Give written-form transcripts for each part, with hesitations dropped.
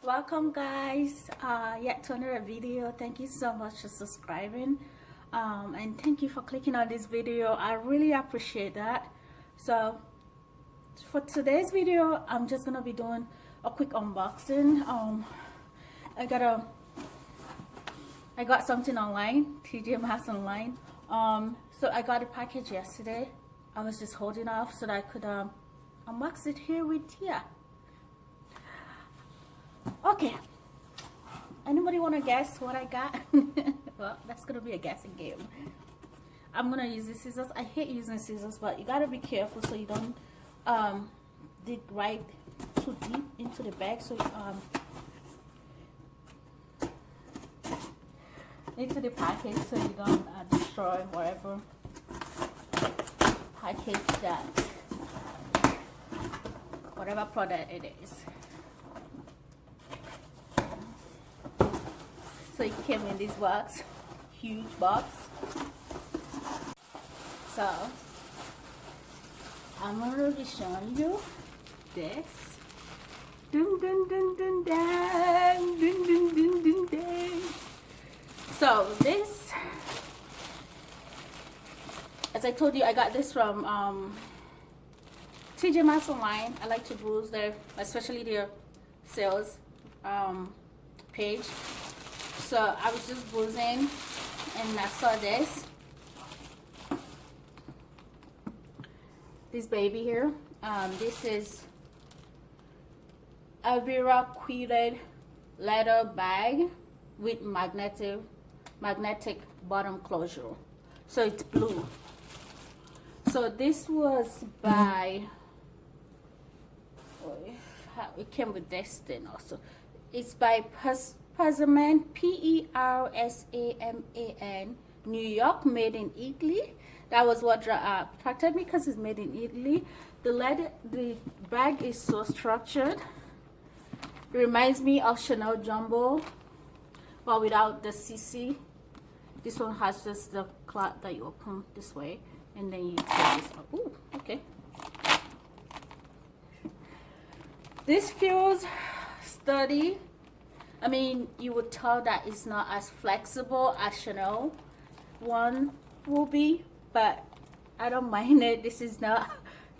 Welcome guys, yet to another video. Thank you so much for subscribing, and thank you for clicking on this video. I really appreciate that. So for today's video, I'm just gonna be doing a quick unboxing. I got something online, TJ Maxx online. So I got a package yesterday. I was just holding off so that I could unbox it here with you. Okay, anybody want to guess what I got? Well, that's gonna be a guessing game. I'm gonna use the scissors. I hate using scissors, but you gotta be careful so you don't dig right too deep into the bag, so into the package, so you don't destroy whatever package that, whatever product it is. So it came in this box, huge box. So I'm gonna be showing you this. Dun dun dun dun dun dun dun dun dun dun. So this, as I told you, I got this from TJ Maxx online. I like to browse there, especially their sales page. So I was just browsing and I saw this baby here. This is Avira quilted leather bag with magnetic bottom closure. So it's blue. So this was by, it came with this thing also. It's by Persaman, Persaman, New York, made in Italy. That was what attracted me, because it's made in Italy. The bag is so structured. It reminds me of Chanel Jumbo, but without the CC. This one has just the cloth that you open this way, and then you take this out. Ooh, okay. This feels sturdy. I mean, you would tell that it's not as flexible as Chanel one will be, but I don't mind it. This is not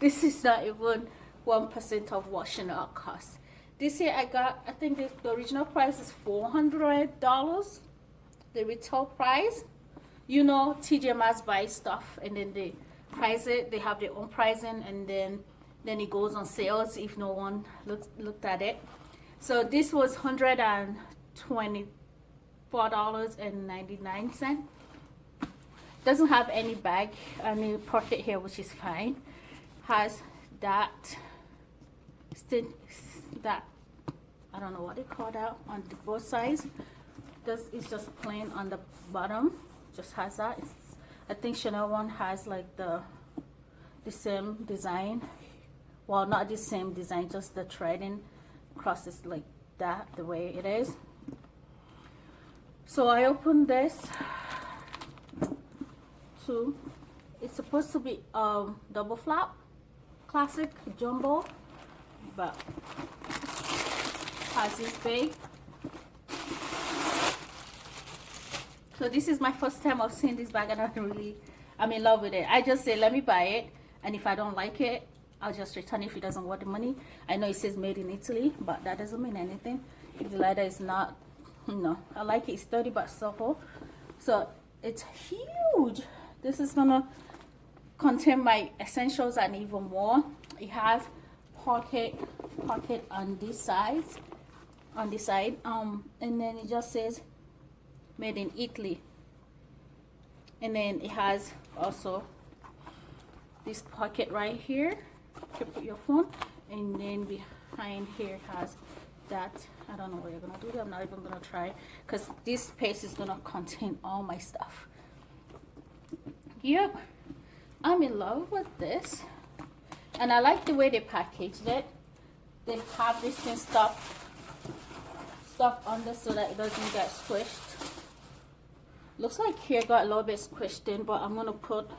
even 1% of what Chanel costs. This here I got, I think the original price is $400. The retail price, you know, TJ Maxx buys stuff and then they price it. They have their own pricing, and then it goes downstairs if no one looked at it. So this was $124.99. Doesn't have any bag, any pocket here, which is fine. Has that I don't know what they call that on both sides. It's just plain on the bottom. Just has that. I think Chanel one has like the same design. Well, not the same design, just the threading crosses like that, the way it is. So I opened this too. It's supposed to be double flap, classic jumbo, but has this big. So this is my first time of seeing this bag, and I'm in love with it. I just say, let me buy it, and if I don't like it, I'll just return it if it doesn't worth the money. I know it says made in Italy, but that doesn't mean anything if the leather is not, you know. I like it. It's sturdy but supple. So it's huge. This is gonna contain my essentials and even more. It has pocket on this side, and then it just says made in Italy. And then it has also this pocket right here. You can put your phone, and then behind here has that. I don't know what you're gonna do. I'm not even gonna try, because this space is gonna contain all my stuff. Yep, I'm in love with this, and I like the way they packaged it. They have this thing stuff under so that it doesn't get squished. Looks like here got a little bit squished in, but I'm gonna put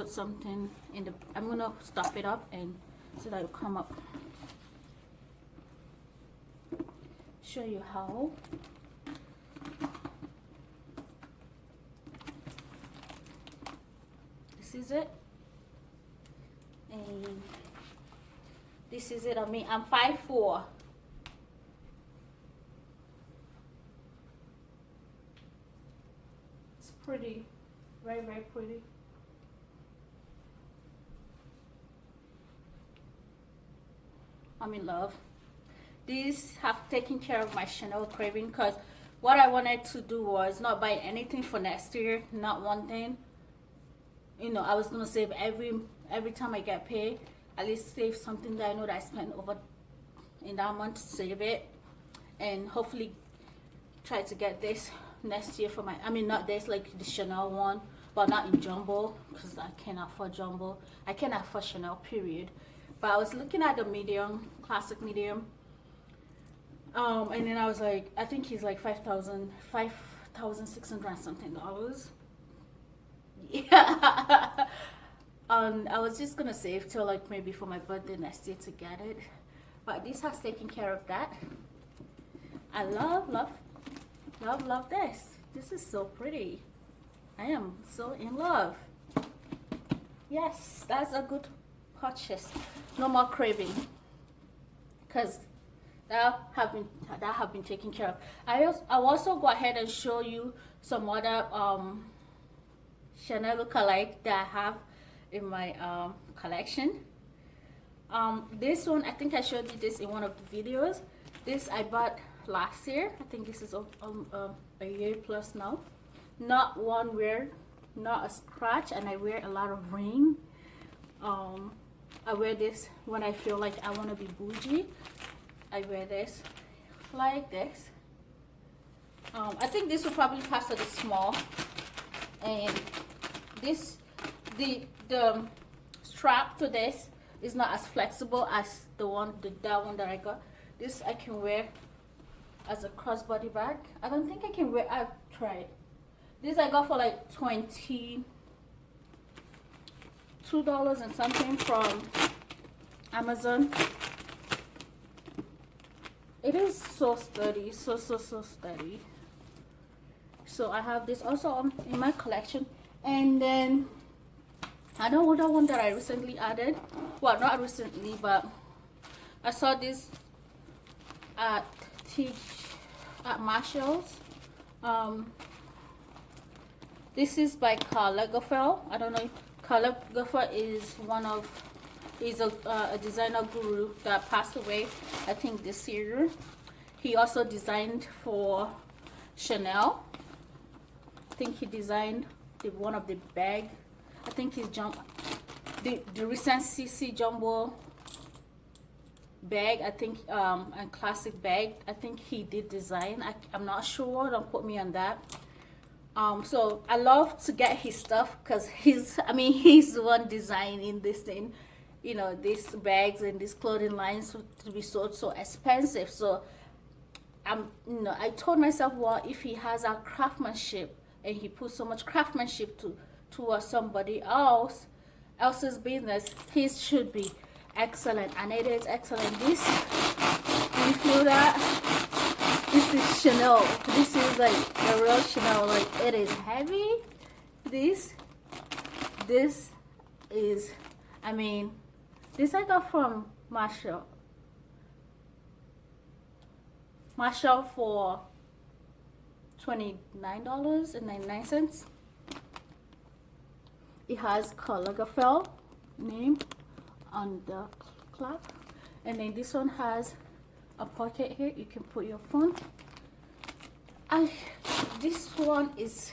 something in the, I'm gonna stuff it up and so that it'll come up. show you how. This is it, and this is it on me. I'm 5'4". It's pretty, very, very pretty. I'm in love. These have taken care of my Chanel craving, because what I wanted to do was not buy anything for next year, not one thing. You know, I was gonna save every time I get paid, at least save something that I know that I spent over in that month, save it, and hopefully try to get this next year for my, I mean not this, like the Chanel one, but not in jumbo, because I can't afford jumbo. I can't afford Chanel, period. But I was looking at the medium, classic medium, and then I was like, I think he's like $5,600 something dollars. Yeah. I was just gonna save till like maybe for my birthday next year to get it, but this has taken care of that. I love this. This is so pretty. I am so in love. Yes, that's a good purchase. No more craving, because that have been taken care of. I'll also go ahead and show you some other Chanel Lookalike that I have in my collection. This one, I think I showed you this in one of the videos. This I bought last year. I think this is a year plus now. Not one wear, not a scratch, and I wear a lot of ring. I wear this when I feel like I want to be bougie. I wear this like this. I think this will probably pass as a small, and this the strap to this is not as flexible as that one that I got. This I can wear as a crossbody bag. I don't think I can wear. I've tried this. I got for like $22 and something from Amazon. It is so sturdy, so sturdy. So I have this also in my collection. And then another one that I recently added, well, not recently, but I saw this at Marshall's. This is by Karl Lagerfeld. I don't know if Karl Lagerfeld is a designer guru that passed away, I think, this year. He also designed for Chanel. I think he designed one of the bag. I think he's the recent CC jumbo bag, I think, and classic bag, I think he did design. I'm not sure, don't quote me on that. So I love to get his stuff, because he's the one designing this thing, you know, these bags and these clothing lines to be sold so expensive. So I told myself, well, if he has our craftsmanship and he puts so much craftsmanship towards somebody else's business, his should be excellent, and it is excellent. This, you feel that? This is Chanel. This is like the real Chanel. Like, it is heavy. This is, I mean, this I got from Marshall for $29.99. It has Karl Lagerfeld name on the cloth, and then this one has a pocket here. You can put your phone. This one is,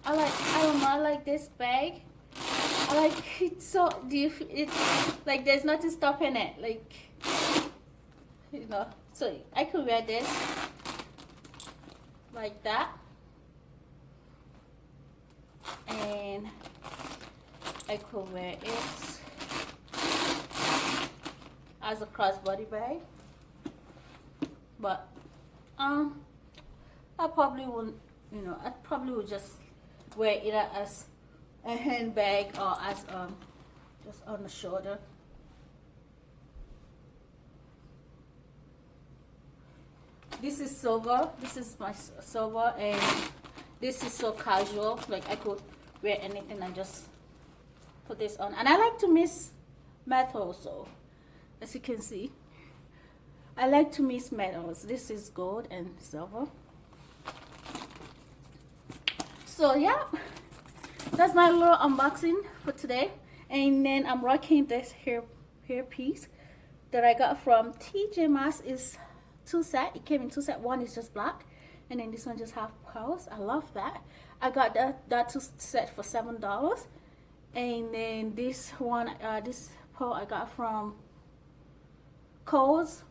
I don't know, I like this bag. I like it so it's like there's nothing stopping it, like, you know. So I could wear this like that, and I could wear it as a crossbody bag, but I probably wouldn't, you know, I probably would just wear it as a handbag or as just on the shoulder. This is silver. This is my silver, and this is so casual. Like I could wear anything and just put this on. And I like to mix metals, so as you can see, I like to mix metals. This is gold and silver. So yeah, that's my little unboxing for today. And then I'm rocking this hair piece that I got from TJ Maxx. Is 2 set. It came in 2 set. One is just black, and then this one just have pearls. I love that. I got that 2 set for $7. And then this one, this pearl I got from Kohl's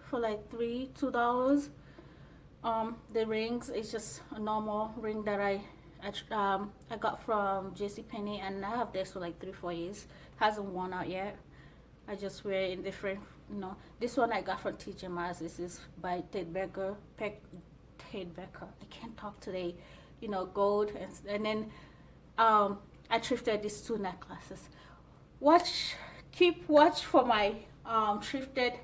for like $2. The rings is just a normal ring that I got from JCPenney, and I have this for like 3-4 years. Hasn't worn out yet. I just wear it in different, you know. This one I got from TJ Maxx. This is by Ted Baker. I can't talk today. You know, gold, and then I thrifted these 2 necklaces. Keep watch for my thrifted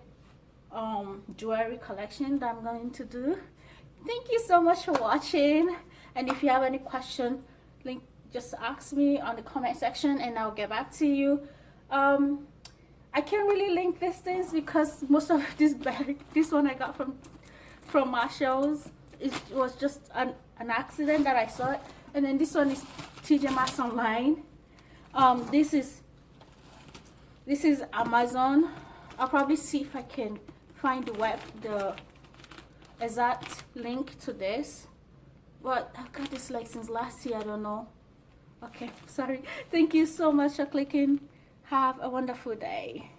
jewelry collection that I'm going to do. Thank you so much for watching, and if you have any question, just ask me on the comment section and I'll get back to you. I can't really link these things because most of this one I got from Marshalls. It was just an accident that I saw it. And then this one is TJ Maxx online. This is Amazon. I'll probably see if I can find the exact link to this. But I've got this like since last year. I don't know. Okay, sorry. Thank you so much for clicking. Have a wonderful day.